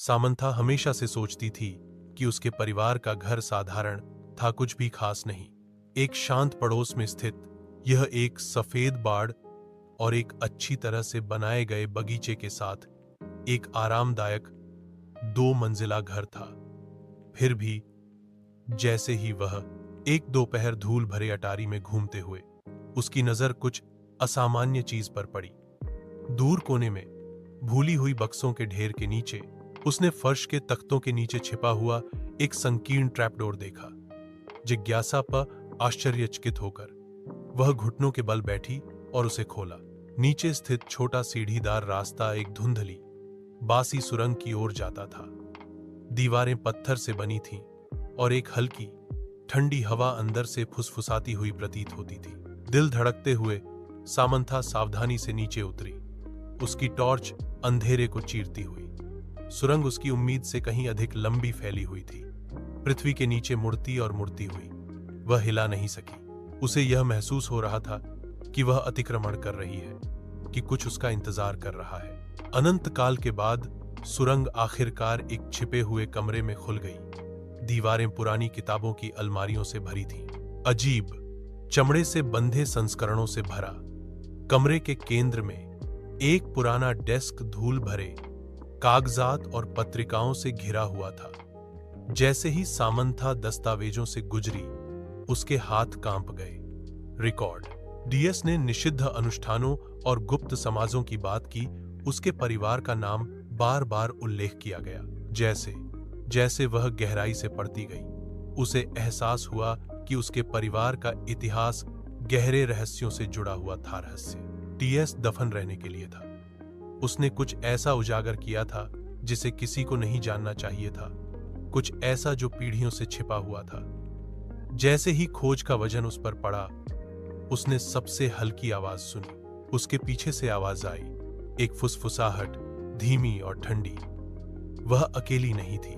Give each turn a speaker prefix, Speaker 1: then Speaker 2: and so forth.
Speaker 1: Samantha हमेशा से सोचती थी कि उसके परिवार का घर साधारण था, कुछ भी खास नहीं। एक शांत पड़ोस में स्थित यह एक सफेद बाड़ और एक अच्छी तरह से बनाए गए बगीचे के साथ एक आरामदायक 2 मंजिला घर था। फिर भी जैसे ही वह एक दोपहर धूल भरे अटारी में घूमते हुए उसकी नजर कुछ असामान्य चीज पर पड़ी। दूर कोने में भूली हुई बक्सों के ढेर के नीचे उसने फर्श के तख्तों के नीचे छिपा हुआ एक संकीर्ण ट्रैपडोर देखा। जिज्ञासा पर आश्चर्यचकित होकर वह घुटनों के बल बैठी और उसे खोला। नीचे स्थित छोटा सीढ़ीदार रास्ता एक धुंधली बासी सुरंग की ओर जाता था। दीवारें पत्थर से बनी थीं और एक हल्की ठंडी हवा अंदर से फुसफुसाती हुई प्रतीत होती थी। दिल धड़कते हुए सामंथा सावधानी से नीचे उतरी, उसकी टॉर्च अंधेरे को चीरती हुई। सुरंग उसकी उम्मीद से कहीं अधिक लंबी फैली हुई थी। पृथ्वी के नीचे मुड़ती और मुड़ती हुई वह हिला नहीं सकी। उसे यह महसूस हो रहा था कि वह अतिक्रमण कर रही है, कि कुछ उसका इंतजार कर रहा है। अनंत काल के बाद सुरंग आखिरकार एक छिपे हुए कमरे में खुल गई। दीवारें पुरानी किताबों की अलमारियों से भरी थीं। अजीब चमड़े से बंधे संस्करणों से भरा कमरे के केंद्र में एक पुराना डेस्क धूल भरे कागजात और पत्रिकाओं से घिरा हुआ था। जैसे ही सामंथा दस्तावेजों से गुजरी उसके हाथ कांप गए। रिकॉर्ड। डीएस ने निषिद्ध अनुष्ठानों और गुप्त समाजों की बात की। उसके परिवार का नाम बार बार उल्लेख किया गया। जैसे जैसे वह गहराई से पढ़ती गई उसे एहसास हुआ कि उसके परिवार का इतिहास गहरे रहस्यों से जुड़ा हुआ था। रहस्य टीएस दफन रहने के लिए था। उसने कुछ ऐसा उजागर किया था जिसे किसी को नहीं जानना चाहिए था, कुछ ऐसा जो पीढ़ियों से छिपा हुआ था। जैसे ही खोज का वजन उस पर पड़ा उसने सबसे हल्की आवाज सुनी। उसके पीछे से आवाज आई, एक फुसफुसाहट, धीमी और ठंडी। वह अकेली नहीं थी।